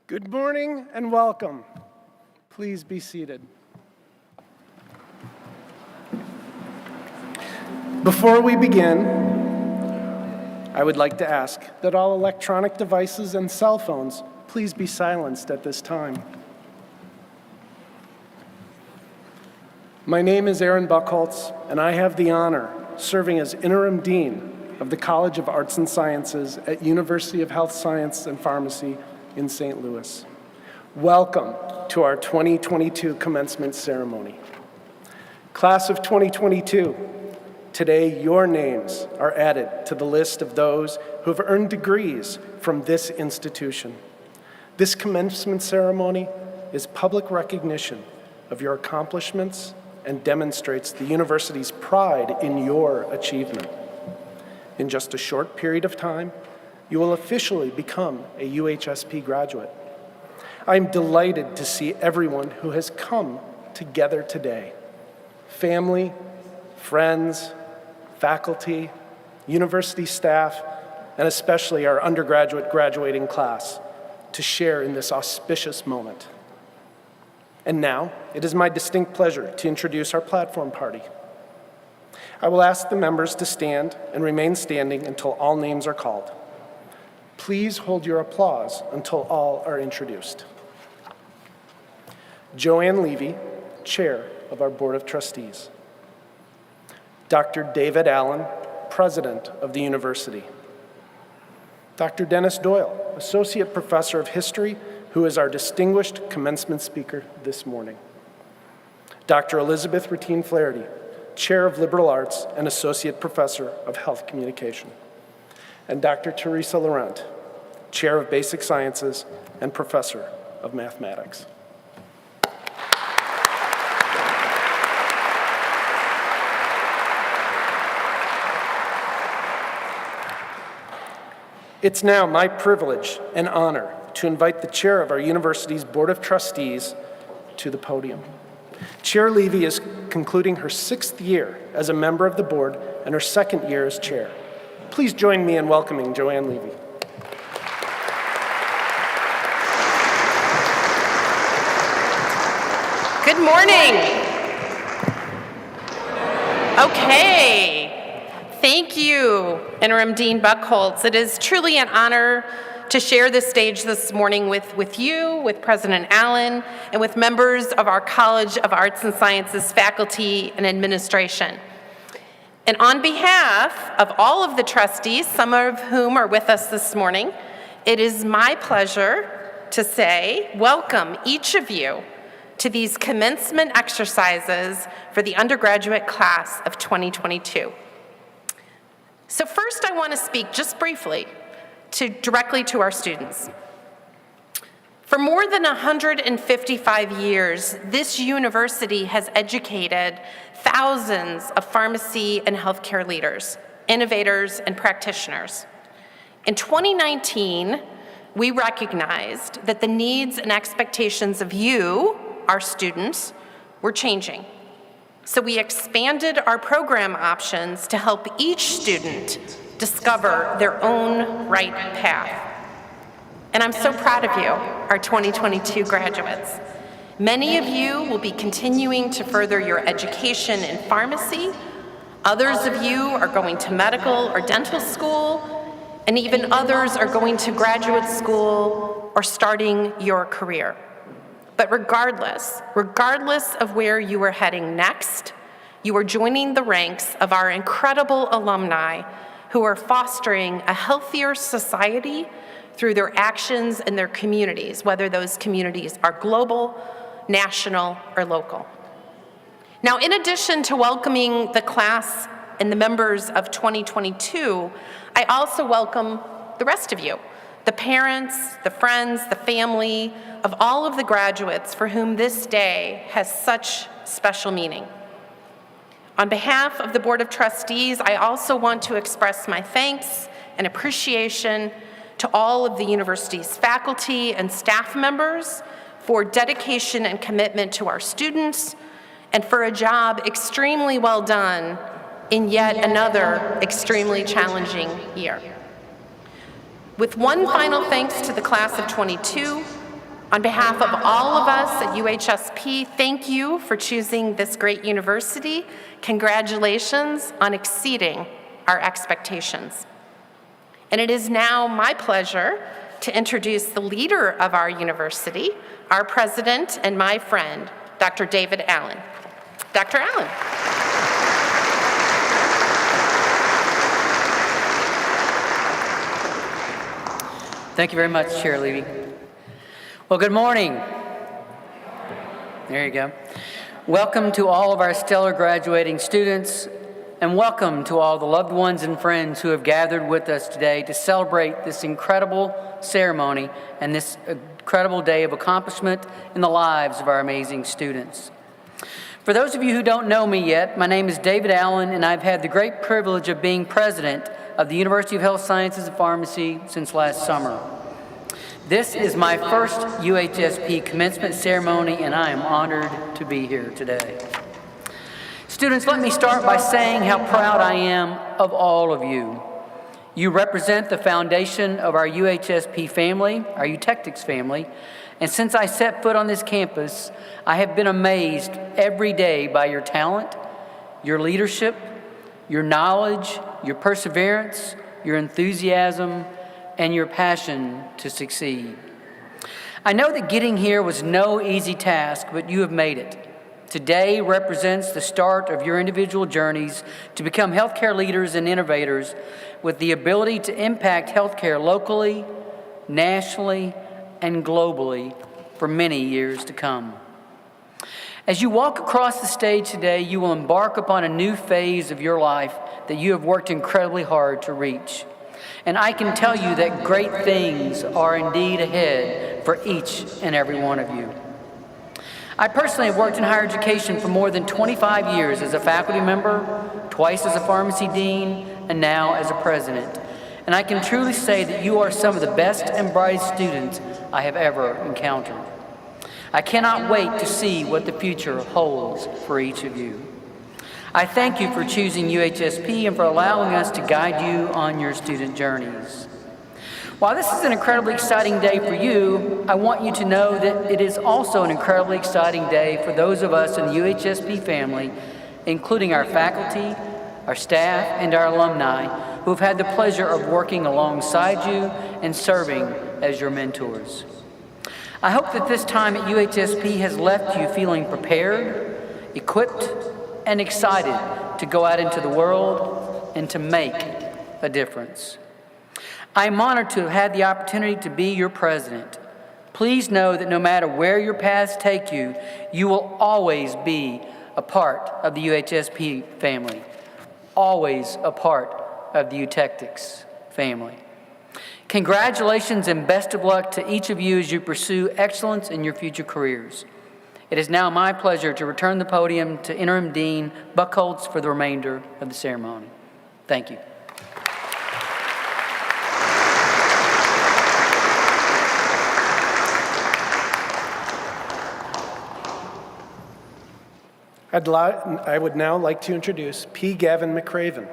Good morning and welcome. Please be seated. Before we begin, I would like to ask that all electronic devices and cell phones please be silenced at this time. My name is Aaron Buchholz, and I have the honor serving as Interim Dean of the College of Arts and Sciences at University of Health Science and Pharmacy in St. Louis. Welcome to our 2022 commencement ceremony. Class of 2022, today your names are added to the list of those who have earned degrees from this institution. This commencement ceremony is public recognition of your accomplishments and demonstrates the university's pride in your achievement. In just a short period of time, you will officially become a UHSP graduate. I'm delighted to see everyone who has come together today. Family, friends, faculty, university staff, and especially our undergraduate graduating class to share in this auspicious moment. And now, it is my distinct pleasure to introduce our platform party. I will ask the members to stand and remain standing until all names are called. Please hold your applause until all are introduced. Joanne Levy, Chair of our Board of Trustees. Dr. David Allen, President of the University. Dr. Dennis Doyle, Associate Professor of History, who is our distinguished commencement speaker this morning. Dr. Elizabeth Ratine Flaherty, Chair of Liberal Arts and Associate Professor of Health Communication. And Dr. Teresa Laurent, Chair of Basic Sciences and Professor of Mathematics. It's now my privilege and honor to invite the chair of our university's Board of Trustees to the podium. Chair Levy is concluding her 6th year as a member of the board and her 2nd year as chair. Please join me in welcoming Joanne Levy. Good morning. Okay. Thank you, Interim Dean Buchholz. It is truly an honor to share this stage this morning with you, with President Allen, and with members of our College of Arts and Sciences faculty and administration. And on behalf of all of the trustees, some of whom are with us this morning, it is my pleasure to say welcome each of you to these commencement exercises for the undergraduate class of 2022. So first I want to speak just briefly directly to our students. For more than 155 years, this university has educated thousands of pharmacy and healthcare leaders, innovators, and practitioners. In 2019, we recognized that the needs and expectations of you, our students, were changing. So we expanded our program options to help each student discover their own right path. And I'm so proud of you, our 2022 graduates. Many of you will be continuing to further your education in pharmacy. Others of you are going to medical or dental school, and even others are going to graduate school or starting your career. But regardless of where you are heading next, you are joining the ranks of our incredible alumni who are fostering a healthier society through their actions in their communities, whether those communities are global, national, or local. Now, in addition to welcoming the class and the members of 2022, I also welcome the rest of you, the parents, the friends, the family of all of the graduates for whom this day has such special meaning. On behalf of the Board of Trustees, I also want to express my thanks and appreciation to all of the university's faculty and staff members for dedication and commitment to our students and for a job extremely well done in yet another extremely challenging year. With one final thanks to the class of 22, On behalf of all of us at UHSP, thank you for choosing this great university. Congratulations on exceeding our expectations. And it is now my pleasure to introduce the leader of our university, our president and my friend, Dr. David Allen. Dr. Allen. Thank you very much, Chair Levy. Well, good morning. There you go. Welcome to all of our stellar graduating students, and welcome to all the loved ones and friends who have gathered with us today to celebrate this incredible ceremony and this incredible day of accomplishment in the lives of our amazing students. For those of you who don't know me yet, my name is David Allen, and I've had the great privilege of being president of the University of Health Sciences and Pharmacy since last summer. This is my first UHSP commencement ceremony, and I am honored to be here today. Students, let me start by saying how proud I am of all of you. You represent the foundation of our UHSP family, our Eutectics family, and since I set foot on this campus, I have been amazed every day by your talent, your leadership, your knowledge, your perseverance, your enthusiasm, and your passion to succeed. I know that getting here was no easy task, but you have made it. Today represents the start of your individual journeys to become healthcare leaders and innovators with the ability to impact healthcare locally, nationally, and globally for many years to come. As you walk across the stage today, you will embark upon a new phase of your life that you have worked incredibly hard to reach. And I can tell you that great things are indeed ahead for each and every one of you. I personally have worked in higher education for more than 25 years as a faculty member, twice as a pharmacy dean, and now as a president. And I can truly say that you are some of the best and brightest students I have ever encountered. I cannot wait to see what the future holds for each of you. I thank you for choosing UHSP and for allowing us to guide you on your student journeys. While this is an incredibly exciting day for you, I want you to know that it is also an incredibly exciting day for those of us in the UHSP family, including our faculty, our staff, and our alumni who have had the pleasure of working alongside you and serving as your mentors. I hope that this time at UHSP has left you feeling prepared, equipped, and excited to go out into the world and to make a difference. I am honored to have had the opportunity to be your president. Please know that no matter where your paths take you, you will always be a part of the UHSP family, always a part of the Eutectics family. Congratulations and best of luck to each of you as you pursue excellence in your future careers. It is now my pleasure to return the podium to Interim Dean Buckholtz for the remainder of the ceremony. Thank you. I would now like to introduce P. Gavin McCraven,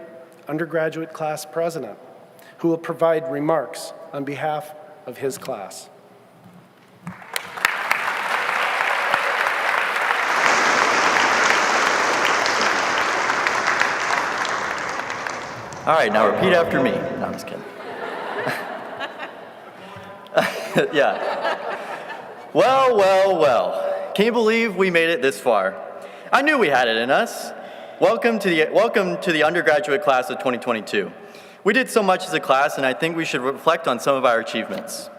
undergraduate class president, who will provide remarks on behalf of his class. All right, now repeat after me. No, I'm just kidding. Yeah. Well. Can you believe we made it this far? I knew we had it in us. Welcome to the undergraduate class of 2022. We did so much as a class, and I think we should reflect on some of our achievements.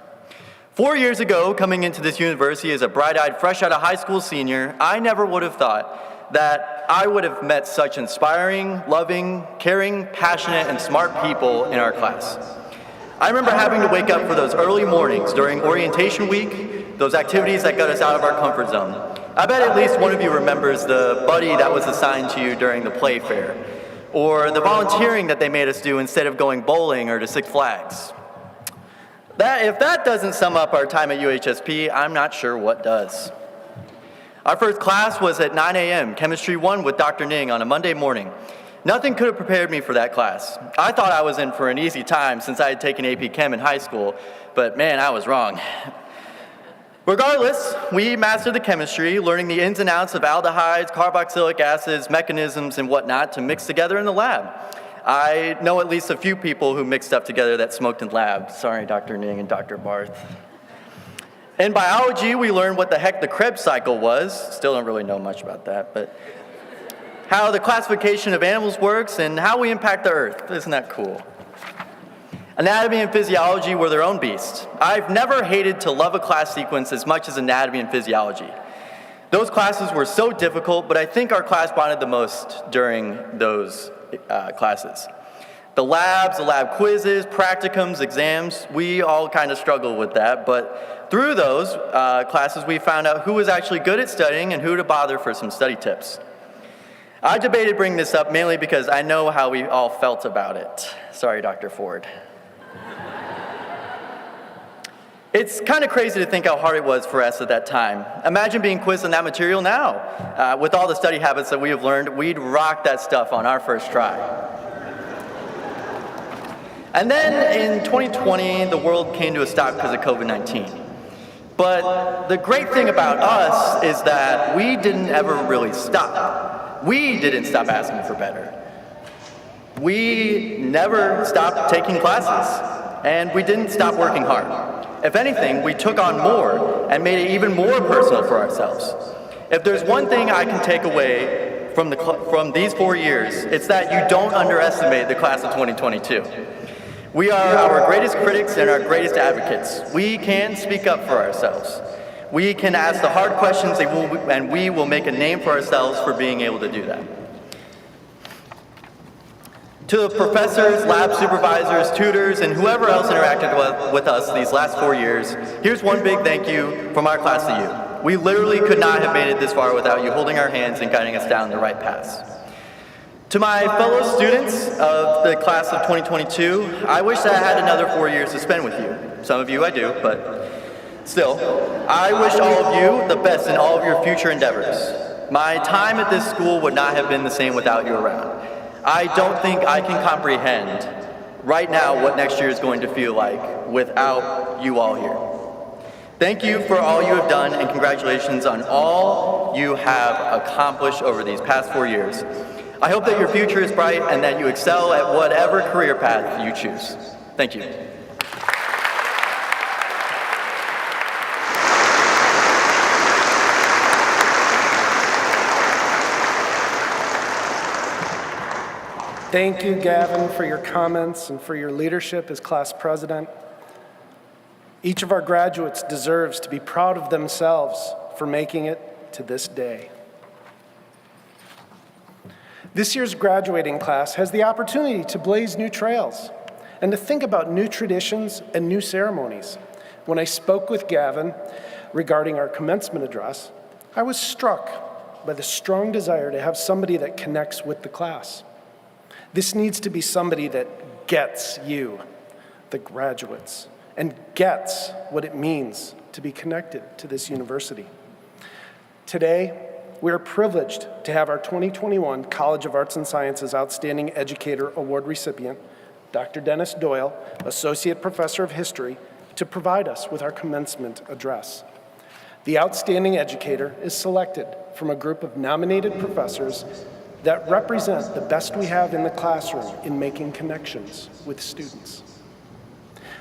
4 years ago, coming into this university as a bright-eyed, fresh out of high school senior, I never would have thought that I would have met such inspiring, loving, caring, passionate, and smart people in our class. I remember having to wake up for those early mornings during orientation week, those activities that got us out of our comfort zone. I bet at least one of you remembers the buddy that was assigned to you during the play fair, or the volunteering that they made us do instead of going bowling or to Six Flags. If that doesn't sum up our time at UHSP, I'm not sure what does. Our first class was at 9 a.m., Chemistry 1 with Dr. Ning on a Monday morning. Nothing could have prepared me for that class. I thought I was in for an easy time since I had taken AP Chem in high school, but man, I was wrong. Regardless, we mastered the chemistry, learning the ins and outs of aldehydes, carboxylic acids, mechanisms, and whatnot to mix together in the lab. I know at least a few people who mixed stuff together that smoked in lab. Sorry, Dr. Ning and Dr. Barth. In biology, we learned what the heck the Krebs cycle was. Still don't really know much about that, but how the classification of animals works and how we impact the earth. Isn't that cool? Anatomy and physiology were their own beasts. I've never hated to love a class sequence as much as anatomy and physiology. Those classes were so difficult, but I think our class bonded the most during those classes. The labs, the lab quizzes, practicums, exams, we all kind of struggled with that, but through those classes we found out who was actually good at studying and who to bother for some study tips. I debated bringing this up mainly because I know how we all felt about it. Sorry, Dr. Ford. It's kind of crazy to think how hard it was for us at that time. Imagine being quizzed on that material now. With all the study habits that we have learned, we'd rock that stuff on our first try. And then in 2020, the world came to a stop because of COVID-19. But the great thing about us is that we didn't ever really stop. We didn't stop asking for better. We never stopped taking classes, and we didn't stop working hard. If anything, we took on more and made it even more personal for ourselves. If there's one thing I can take away from these 4 years, it's that you don't underestimate the class of 2022. We are our greatest critics and our greatest advocates. We can speak up for ourselves. We can ask the hard questions and we will make a name for ourselves for being able to do that. To the professors, lab supervisors, tutors, and whoever else interacted with us these last 4 years, here's one big thank you from our class to you. We literally could not have made it this far without you holding our hands and guiding us down the right paths. To my fellow students of the class of 2022, I wish that I had another 4 years to spend with you. Some of you I do, but still, I wish all of you the best in all of your future endeavors. My time at this school would not have been the same without you around. I don't think I can comprehend right now what next year is going to feel like without you all here. Thank you for all you have done, and congratulations on all you have accomplished over these past 4 years. I hope that your future is bright and that you excel at whatever career path you choose. Thank you. Thank you, Gavin, for your comments and for your leadership as class president. Each of our graduates deserves to be proud of themselves for making it to this day. This year's graduating class has the opportunity to blaze new trails and to think about new traditions and new ceremonies. When I spoke with Gavin regarding our commencement address, I was struck by the strong desire to have somebody that connects with the class. This needs to be somebody that gets you, the graduates, and gets what it means to be connected to this university. Today, we are privileged to have our 2021 College of Arts and Sciences Outstanding Educator Award recipient, Dr. Dennis Doyle, Associate Professor of History, to provide us with our commencement address. The Outstanding Educator is selected from a group of nominated professors that represent the best we have in the classroom in making connections with students.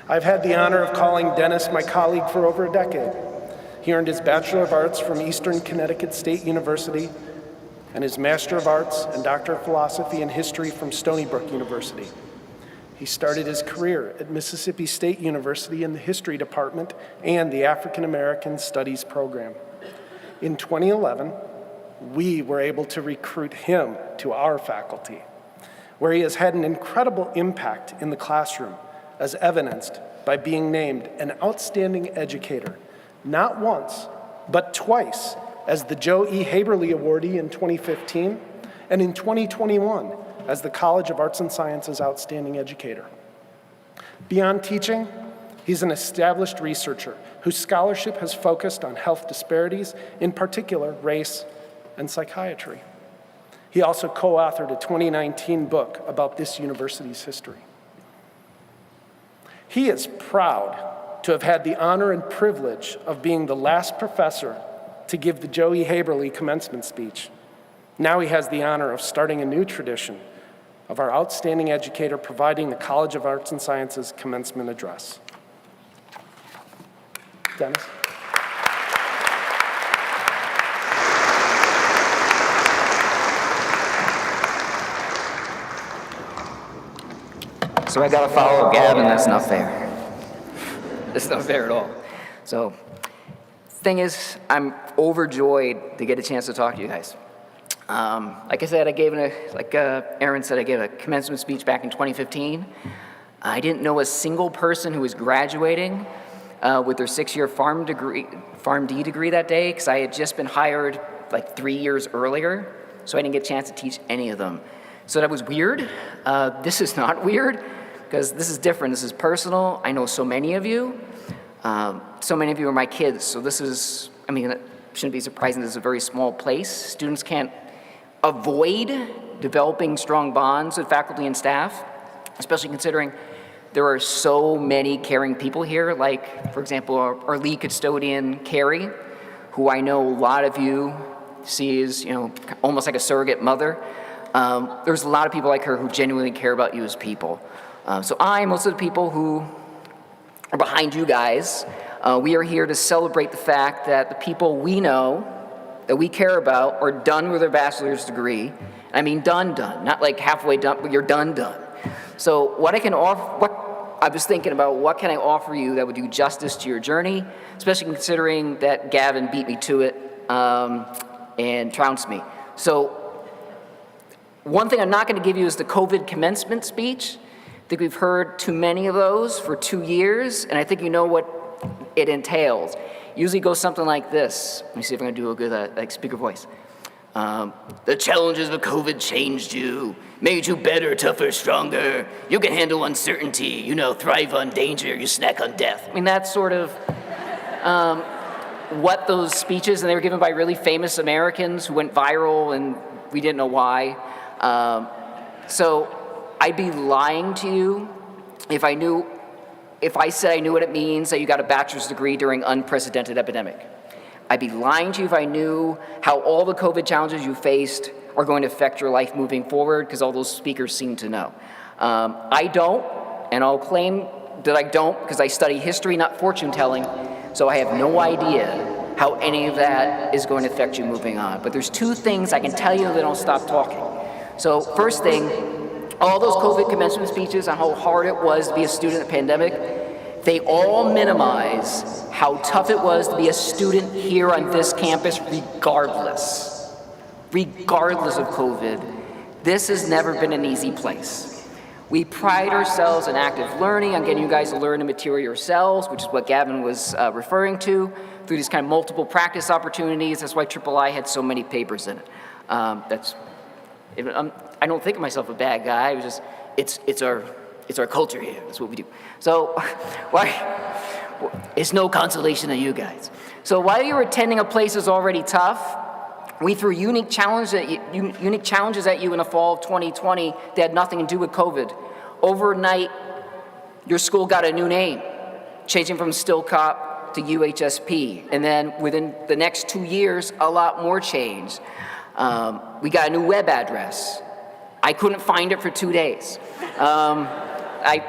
I've had the honor of calling Dennis my colleague for over a decade. He earned his Bachelor of Arts from Eastern Connecticut State University and his Master of Arts and Doctor of Philosophy and History from Stony Brook University. He started his career at Mississippi State University in the History Department and the African American Studies program. In 2011, we were able to recruit him to our faculty, where he has had an incredible impact in the classroom, as evidenced by being named an Outstanding Educator, not once, but twice, as the Joe E. Haberly Awardee in 2015, and in 2021, as the College of Arts and Sciences Outstanding Educator. Beyond teaching, he's an established researcher whose scholarship has focused on health disparities, in particular race and psychiatry. He also co-authored a 2019 book about this university's history. He is proud to have had the honor and privilege of being the last professor to give the Joe E. Haberle commencement speech. Now he has the honor of starting a new tradition of our outstanding educator providing the College of Arts and Sciences commencement address. Dennis? So I gotta follow Gavin, that's not fair. That's not fair at all. So, thing is, I'm overjoyed to get a chance to talk to you guys. Like I said, Aaron said, I gave a commencement speech back in 2015. I didn't know a single person who was graduating with their 6-year PharmD degree that day, because I had just been hired like 3 years earlier, so I didn't get a chance to teach any of them. So that was weird. This is not weird, because this is different. This is personal. I know so many of you. So many of you are my kids, so this is, I mean, it shouldn't be surprising. This is a very small place. Students can't avoid developing strong bonds with faculty and staff, especially considering there are so many caring people here, like, for example, our lead custodian, Carrie, who I know a lot of you see as, almost like a surrogate mother. There's a lot of people like her who genuinely care about you as people. So most of the people who are behind you guys, we are here to celebrate the fact that the people we know, that we care about, are done with their bachelor's degree. I mean done, not like halfway done, but you're done. So what I can offer, I was thinking about what can I offer you that would do justice to your journey, especially considering that Gavin beat me to it and trounced me. So one thing I'm not going to give you is the COVID commencement speech. I think we've heard too many of those for 2 years, and I think you know what it entails. Usually goes something like this. Let me see if I'm going to do a good speaker voice. The challenges of COVID changed you, made you better, tougher, stronger. You can handle uncertainty, thrive on danger, you snack on death. I mean, that's sort of what those speeches, and they were given by really famous Americans who went viral, and we didn't know why. So I'd be lying to you if I said I knew what it means that you got a bachelor's degree during unprecedented epidemic. I'd be lying to you if I knew how all the COVID challenges you faced are going to affect your life moving forward, because all those speakers seem to know. I don't, and I'll claim that I don't because I study history, not fortune telling, so I have no idea how any of that is going to affect you moving on. But there's 2 things I can tell you that don't stop talking. So first thing, all those COVID commencement speeches on how hard it was to be a student in a pandemic, they all minimize how tough it was to be a student here on this campus regardless of COVID. This has never been an easy place. We pride ourselves in active learning, on getting you guys to learn the material yourselves, which is what Gavin was referring to, through these kind of multiple practice opportunities. That's why III had so many papers in it. I don't think of myself a bad guy. It was just, it's our culture here. That's what we do. So, it's no consolation to you guys. So while you were attending a place that's already tough, we threw unique challenges at you in the fall of 2020 that had nothing to do with COVID. Overnight, your school got a new name, changing from Stillcop to UHSP. And then within the next 2 years, a lot more changed. We got a new web address. I couldn't find it for 2 days. I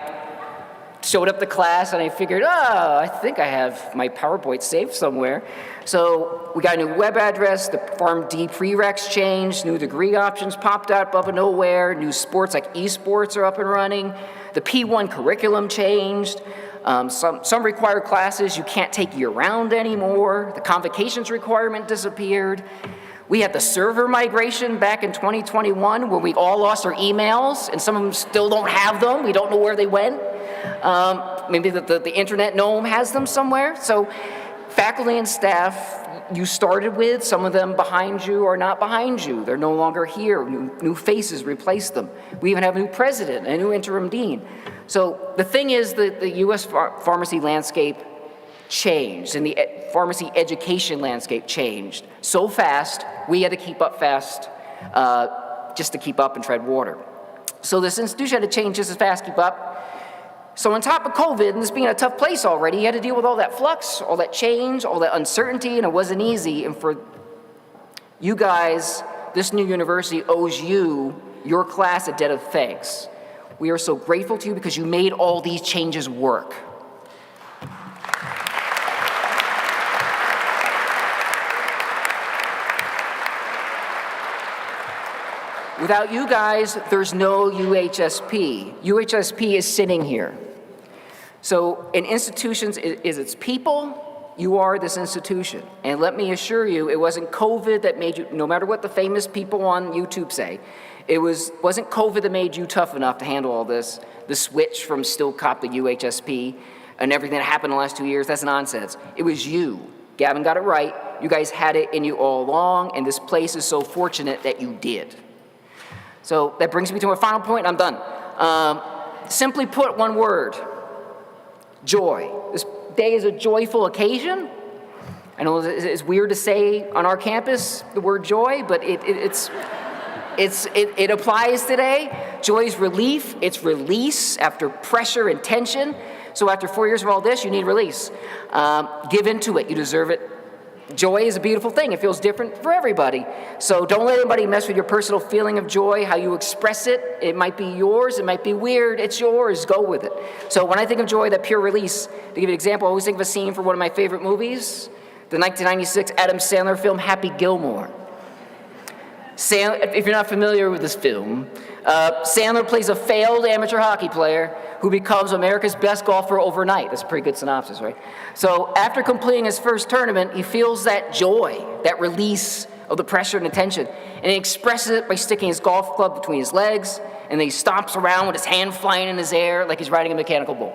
showed up to class and I figured, I think I have my PowerPoint saved somewhere. So we got a new web address, the PharmD prereqs changed, new degree options popped out out of nowhere, new sports like esports are up and running, the P1 curriculum changed, some required classes you can't take year-round anymore, the convocations requirement disappeared. We had the server migration back in 2021 where we all lost our emails, and some of them still don't have them. We don't know where they went. Maybe the internet gnome has them somewhere. So faculty and staff you started with, some of them behind you are not behind you. They're no longer here. New faces replace them. We even have a new president, a new interim dean. So the thing is that the U.S. pharmacy landscape changed, and the pharmacy education landscape changed so fast, we had to keep up fast just to keep up and tread water. So this institution had to change just as fast, keep up. So on top of COVID and this being a tough place already, you had to deal with all that flux, all that change, all that uncertainty, and it wasn't easy. And for you guys, this new university owes you, your class, a debt of thanks. We are so grateful to you because you made all these changes work. Without you guys, there's no UHSP. UHSP is sitting here. So in institutions, is its people, you are this institution. And let me assure you, it wasn't COVID that made you, no matter what the famous people on YouTube say, wasn't COVID that made you tough enough to handle all this. The switch from still cop to UHSP and everything that happened in the last 2 years, that's nonsense. It was you. Gavin got it right. You guys had it in you all along, and this place is so fortunate that you did. So that brings me to my final point, and I'm done. Simply put, one word: joy. This day is a joyful occasion. I know it's weird to say on our campus the word joy, but it applies today. Joy is relief. It's release after pressure and tension. So after 4 years of all this, you need release. Give into it. You deserve it. Joy is a beautiful thing. It feels different for everybody. So don't let anybody mess with your personal feeling of joy, how you express it. It might be yours. It might be weird. It's yours. Go with it. So when I think of joy, that pure release, to give you an example, I always think of a scene from one of my favorite movies, the 1996 Adam Sandler film, Happy Gilmore. If you're not familiar with this film, Sandler plays a failed amateur hockey player who becomes America's best golfer overnight. That's a pretty good synopsis, right? So after completing his first tournament, he feels that joy, that release of the pressure and the tension, and he expresses it by sticking his golf club between his legs, and then he stomps around with his hand flying in his air like he's riding a mechanical bull.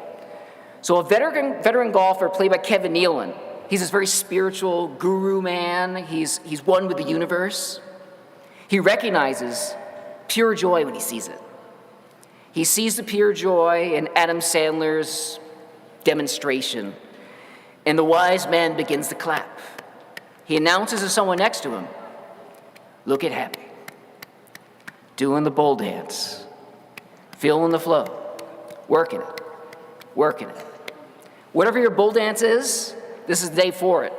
So a veteran golfer played by Kevin Nealon, he's this very spiritual guru man. He's one with the universe. He recognizes pure joy when he sees it. He sees the pure joy in Adam Sandler's demonstration, and the wise man begins to clap. He announces to someone next to him, "Look at Happy, doing the bull dance, feeling the flow, working it, working it." Whatever your bull dance is, this is the day for it,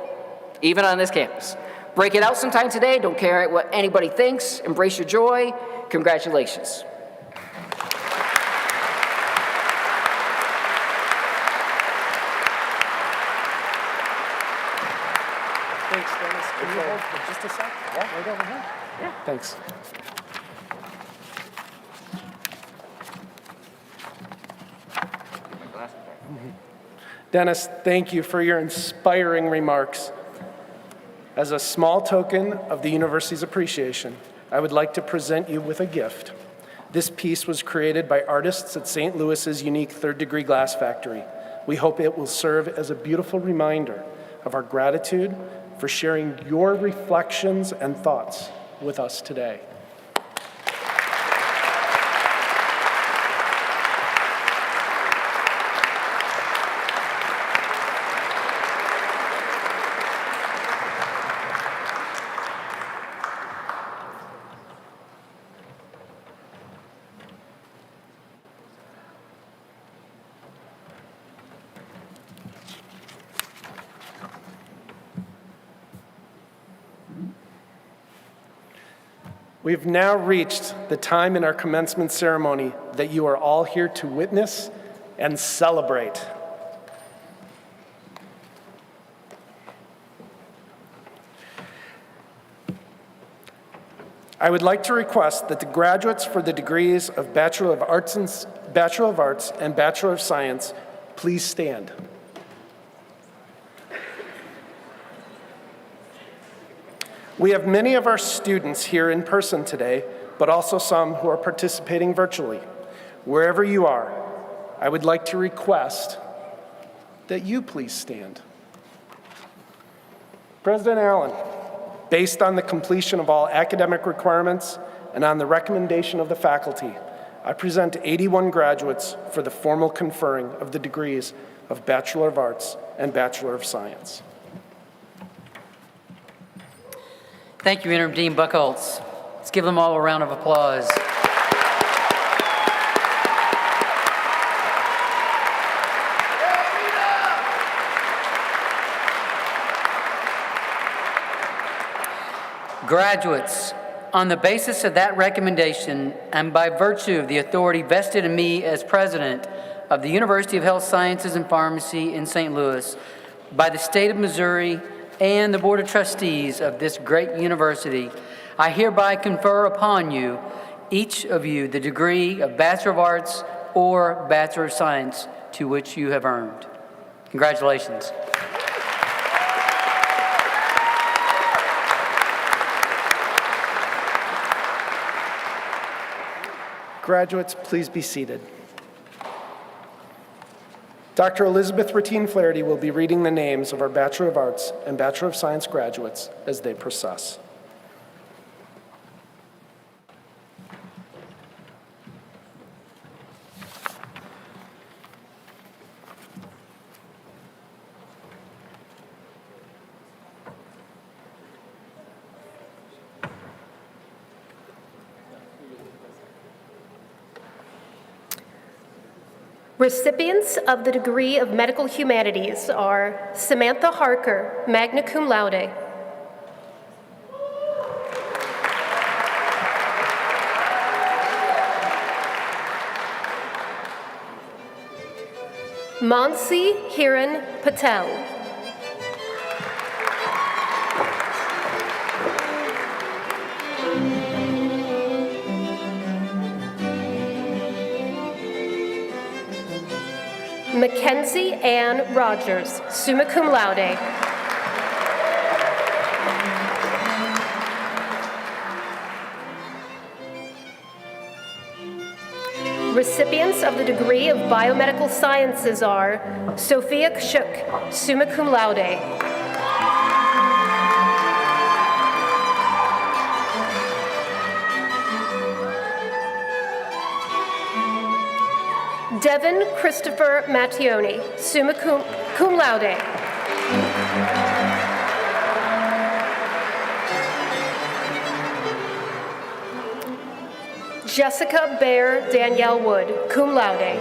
even on this campus. Break it out sometime today. Don't care what anybody thinks. Embrace your joy. Congratulations. Thanks, Dennis. Can you hold for just a sec? Yeah, right over here. Yeah. Thanks. Dennis, thank you for your inspiring remarks. As a small token of the university's appreciation, I would like to present you with a gift. This piece was created by artists at St. Louis's unique third-degree glass factory. We hope it will serve as a beautiful reminder of our gratitude for sharing your reflections and thoughts with us today. We have now reached the time in our commencement ceremony that you are all here to witness and celebrate. I would like to request that the graduates for the degrees of Bachelor of Arts and Bachelor of Science please stand. We have many of our students here in person today, but also some who are participating virtually. Wherever you are, I would like to request that you please stand. President Allen, based on the completion of all academic requirements and on the recommendation of the faculty, I present 81 graduates for the formal conferring of the degrees of Bachelor of Arts and Bachelor of Science. Thank you, Interim Dean Buchholz. Let's give them all a round of applause. Graduates, on the basis of that recommendation and by virtue of the authority vested in me as president of the University of Health Sciences and Pharmacy in St. Louis, by the state of Missouri and the Board of Trustees of this great university, I hereby confer upon you, each of you, the degree of Bachelor of Arts or Bachelor of Science to which you have earned. Congratulations. Graduates, please be seated. Dr. Elizabeth Ratine Flaherty will be reading the names of our Bachelor of Arts and Bachelor of Science graduates as they process. Recipients of the degree of Medical Humanities are Samantha Harker, magna cum laude. Mansi Hiran Patel. Mackenzie Ann Rogers, summa cum laude. Recipients of the degree of Biomedical Sciences are Sophia Kshuk, summa cum laude. Devin Christopher Mattioni, summa cum laude. Jessica Bear Danielle Wood, cum laude.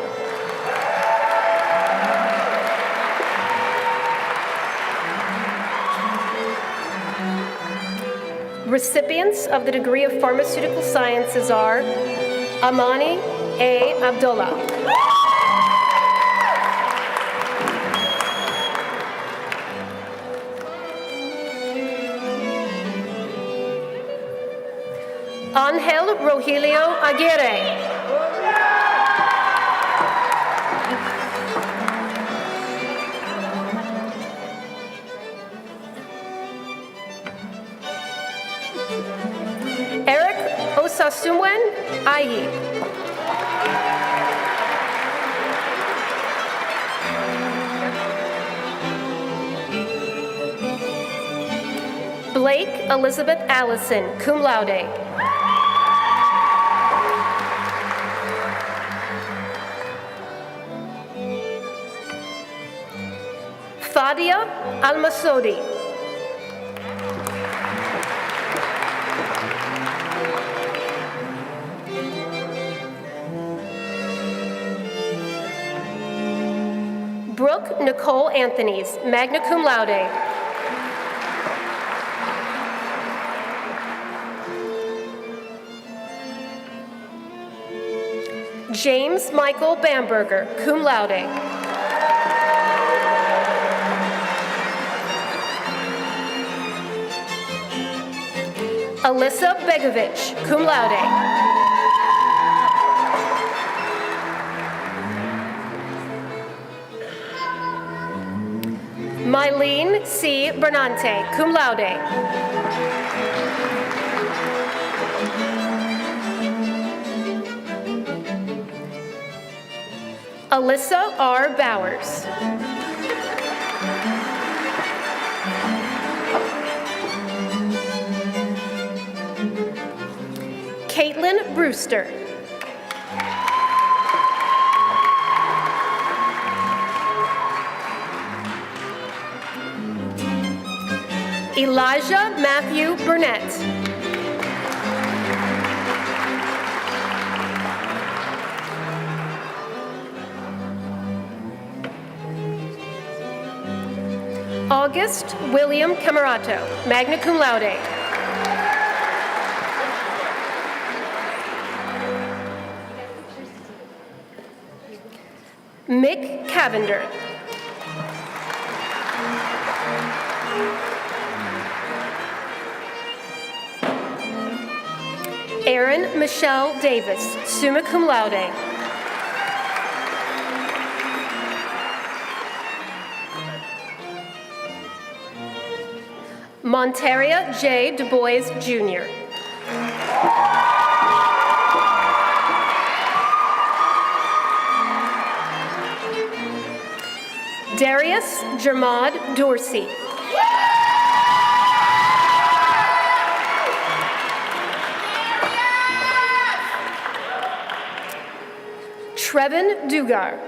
Recipients of the degree of Pharmaceutical Sciences are Amani A. Abdullah. Angel Rogelio Aguirre. Eric Osasumwen Ayi. Blake Elizabeth Allison, cum laude. Fadia Almasodi. Brooke Nicole Anthonys, magna cum laude. James Michael Bamberger, cum laude. Alyssa Begovich, cum laude. Mylene C. Bernante, cum laude. Alyssa R. Bowers. Caitlin Brewster. Elijah Matthew Burnett. August William Camerato, magna cum laude. Mick Cavender. Erin Michelle Davis, summa cum laude. Monteria J. Du Bois, Jr. Darius Jermad Dorsey. Trevin Dugar.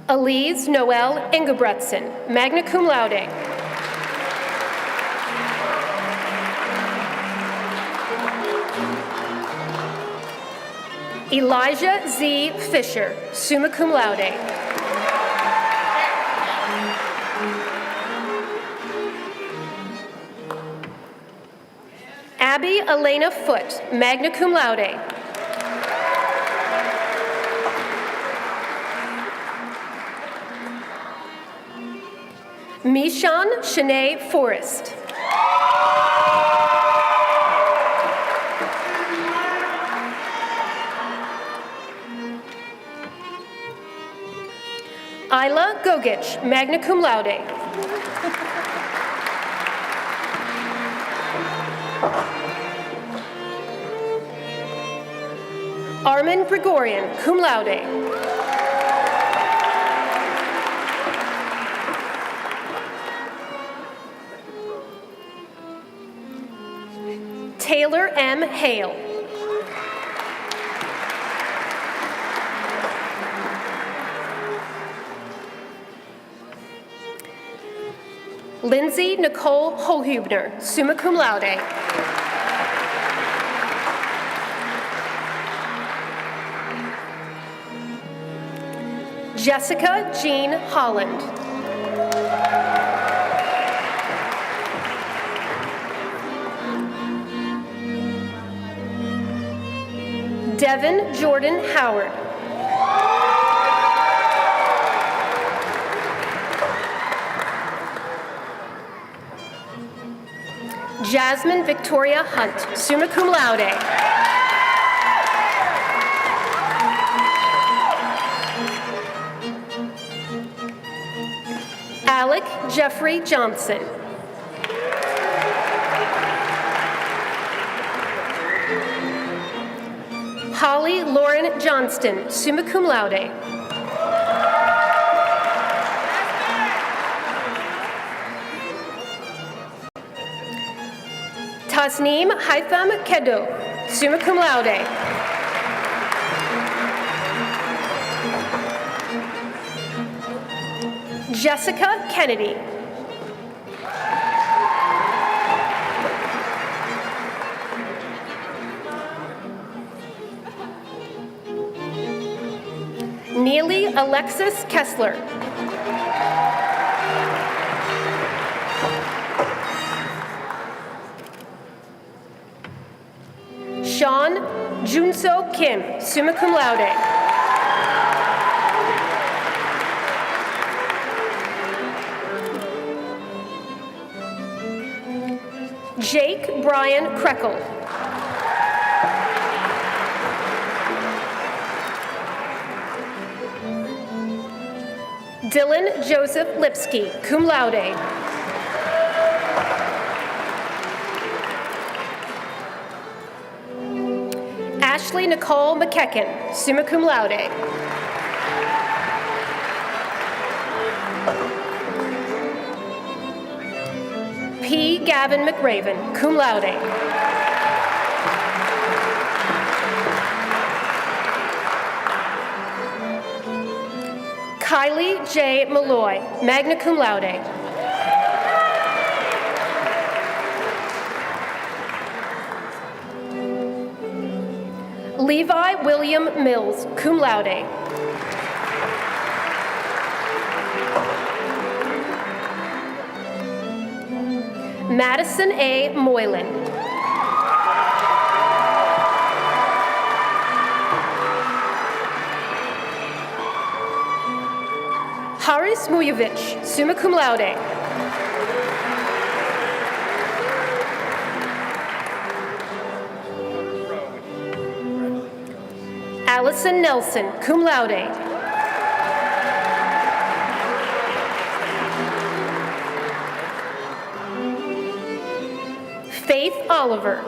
Elise Noel Ingebretson, magna cum laude. Elijah Z. Fisher, summa cum laude. Abby Elena Foote, magna cum laude. Mishan Shanae Forrest. Isla Gogich, magna cum laude. Armin Gregorian, cum laude. Taylor M. Hale. Lindsay Nicole Holhubner, summa cum laude. Jessica Jean Holland. Devin Jordan Howard. Jasmine Victoria Hunt, summa cum laude. Alec Jeffrey Johnson. Holly Lauren Johnston, summa cum laude. Tasneem Haitham Kedo, summa cum laude. Jessica Kennedy. Neely Alexis Kessler. Sean Junso Kim, summa cum laude. Jake Brian Krekel. Dylan Joseph Lipsky, cum laude. Ashley Nicole McKecken, summa cum laude. P. Gavin McRaven, cum laude. Kylie J. Malloy, magna cum laude. Levi William Mills, cum laude. Madison A. Moylan. Haris Mujovic, summa cum laude. Allison Nelson, cum laude. Faith Oliver.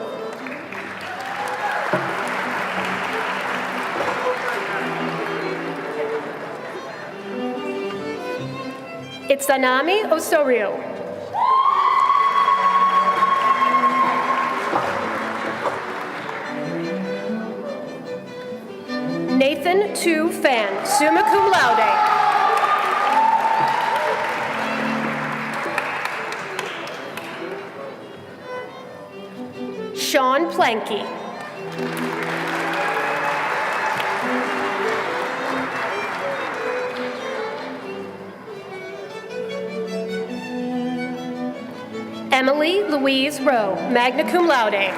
Itsanami Osorio. Nathan Tu Fan, summa cum laude. Sean Planky. Emily Louise Rowe, magna cum laude.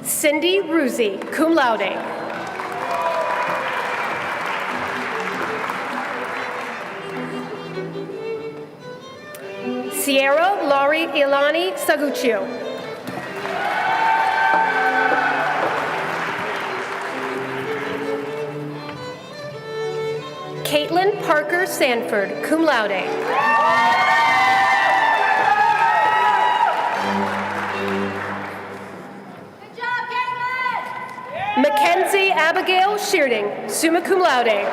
Cindy Ruzzi, cum laude. Sierra Laurie Ilani Saguccio. Caitlin Parker Sanford, cum laude. Good job, Caitlin! Mackenzie Abigail Shearding, summa cum laude.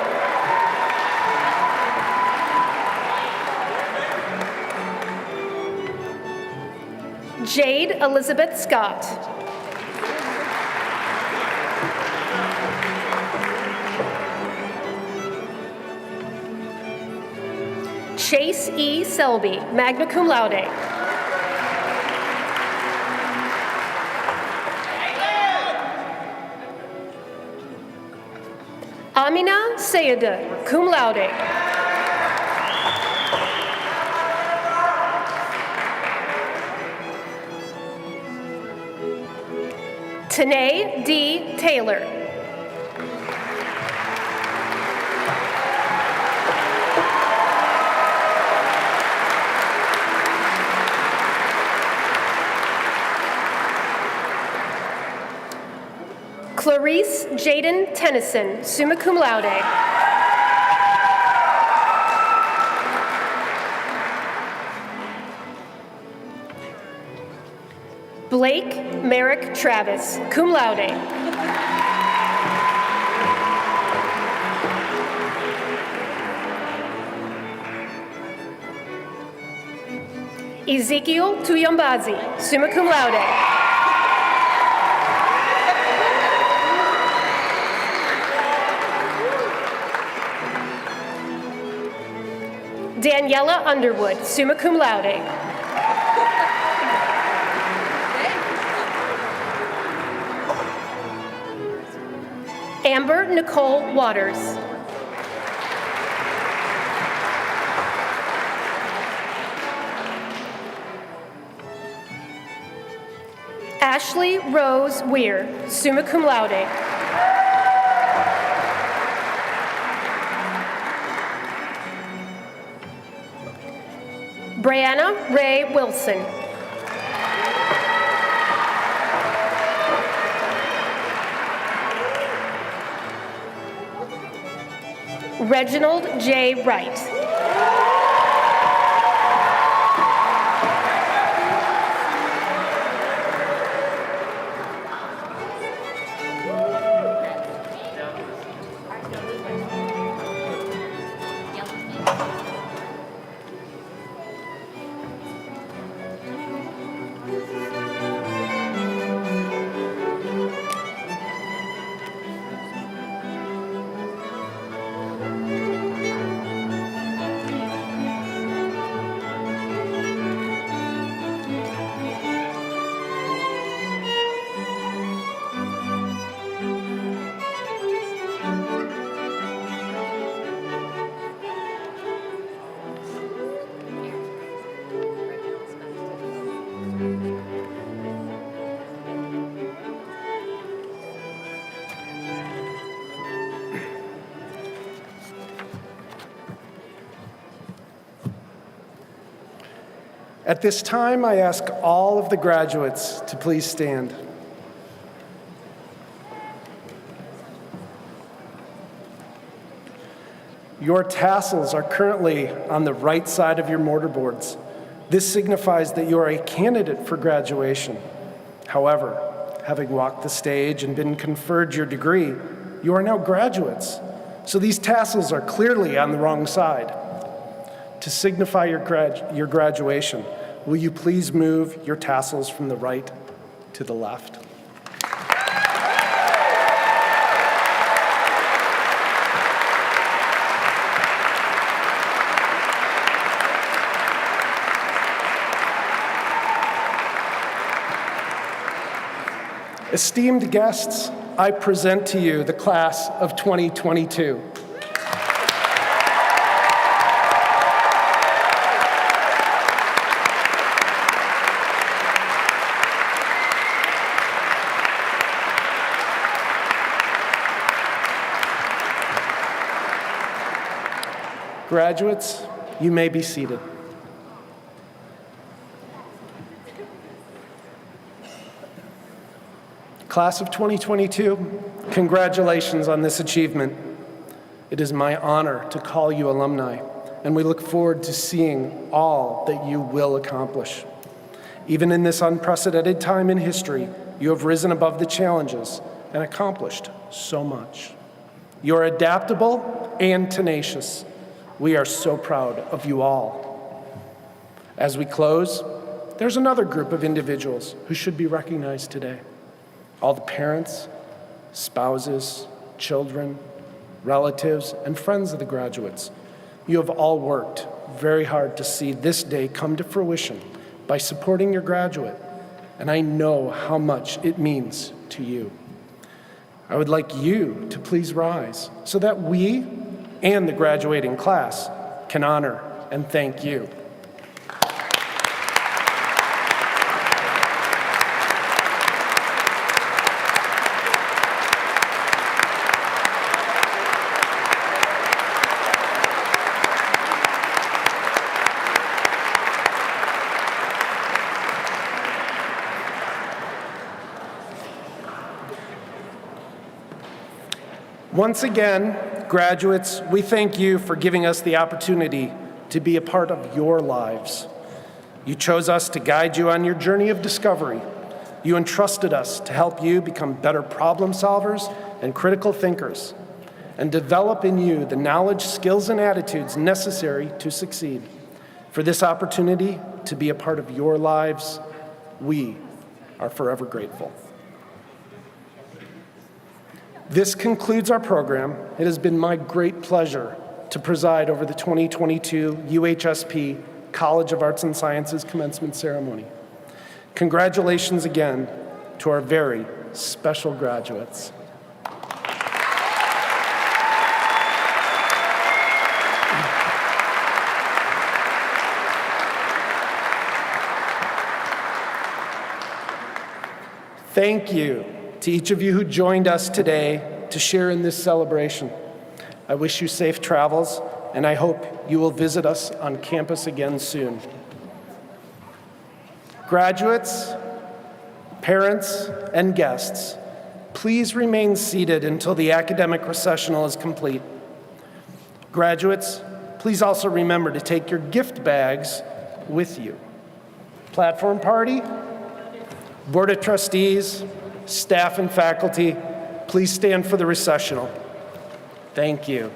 Jade Elizabeth Scott. Chase E. Selby, magna cum laude. Amina Sayeda, cum laude. Tanae D. Taylor. Clarice Jaden Tennyson, summa cum laude. Blake Merrick Travis, cum laude. Ezekiel Tuyambazi, summa cum laude. Daniela Underwood, summa cum laude. Amber Nicole Waters. Ashley Rose Weir, summa cum laude. Brianna Ray Wilson. Reginald J. Wright. At this time, I ask all of the graduates to please stand. Your tassels are currently on the right side of your mortarboards. This signifies that you are a candidate for graduation. However, having walked the stage and been conferred your degree, you are now graduates. So these tassels are clearly on the wrong side. To signify your graduation, will you please move your tassels from the right to the left? Esteemed guests, I present to you the class of 2022. Graduates, you may be seated. Class of 2022, congratulations on this achievement. It is my honor to call you alumni, and we look forward to seeing all that you will accomplish. Even in this unprecedented time in history, you have risen above the challenges and accomplished so much. You're adaptable and tenacious. We are so proud of you all. As we close, there's another group of individuals who should be recognized today. All the parents, spouses, children, relatives, and friends of the graduates. You have all worked very hard to see this day come to fruition by supporting your graduate, and I know how much it means to you. I would like you to please rise so that we and the graduating class can honor and thank you. Once again, graduates, we thank you for giving us the opportunity to be a part of your lives. You chose us to guide you on your journey of discovery. You entrusted us to help you become better problem solvers and critical thinkers, and develop in you the knowledge, skills, and attitudes necessary to succeed. For this opportunity to be a part of your lives, we are forever grateful. This concludes our program. It has been my great pleasure to preside over the 2022 UHSP College of Arts and Sciences commencement ceremony. Congratulations again to our very special graduates. Thank you to each of you who joined us today to share in this celebration. I wish you safe travels, and I hope you will visit us on campus again soon. Graduates, parents, and guests, please remain seated until the academic recessional is complete. Graduates, please also remember to take your gift bags with you. Platform party, Board of Trustees, staff and faculty, please stand for the recessional. Thank you.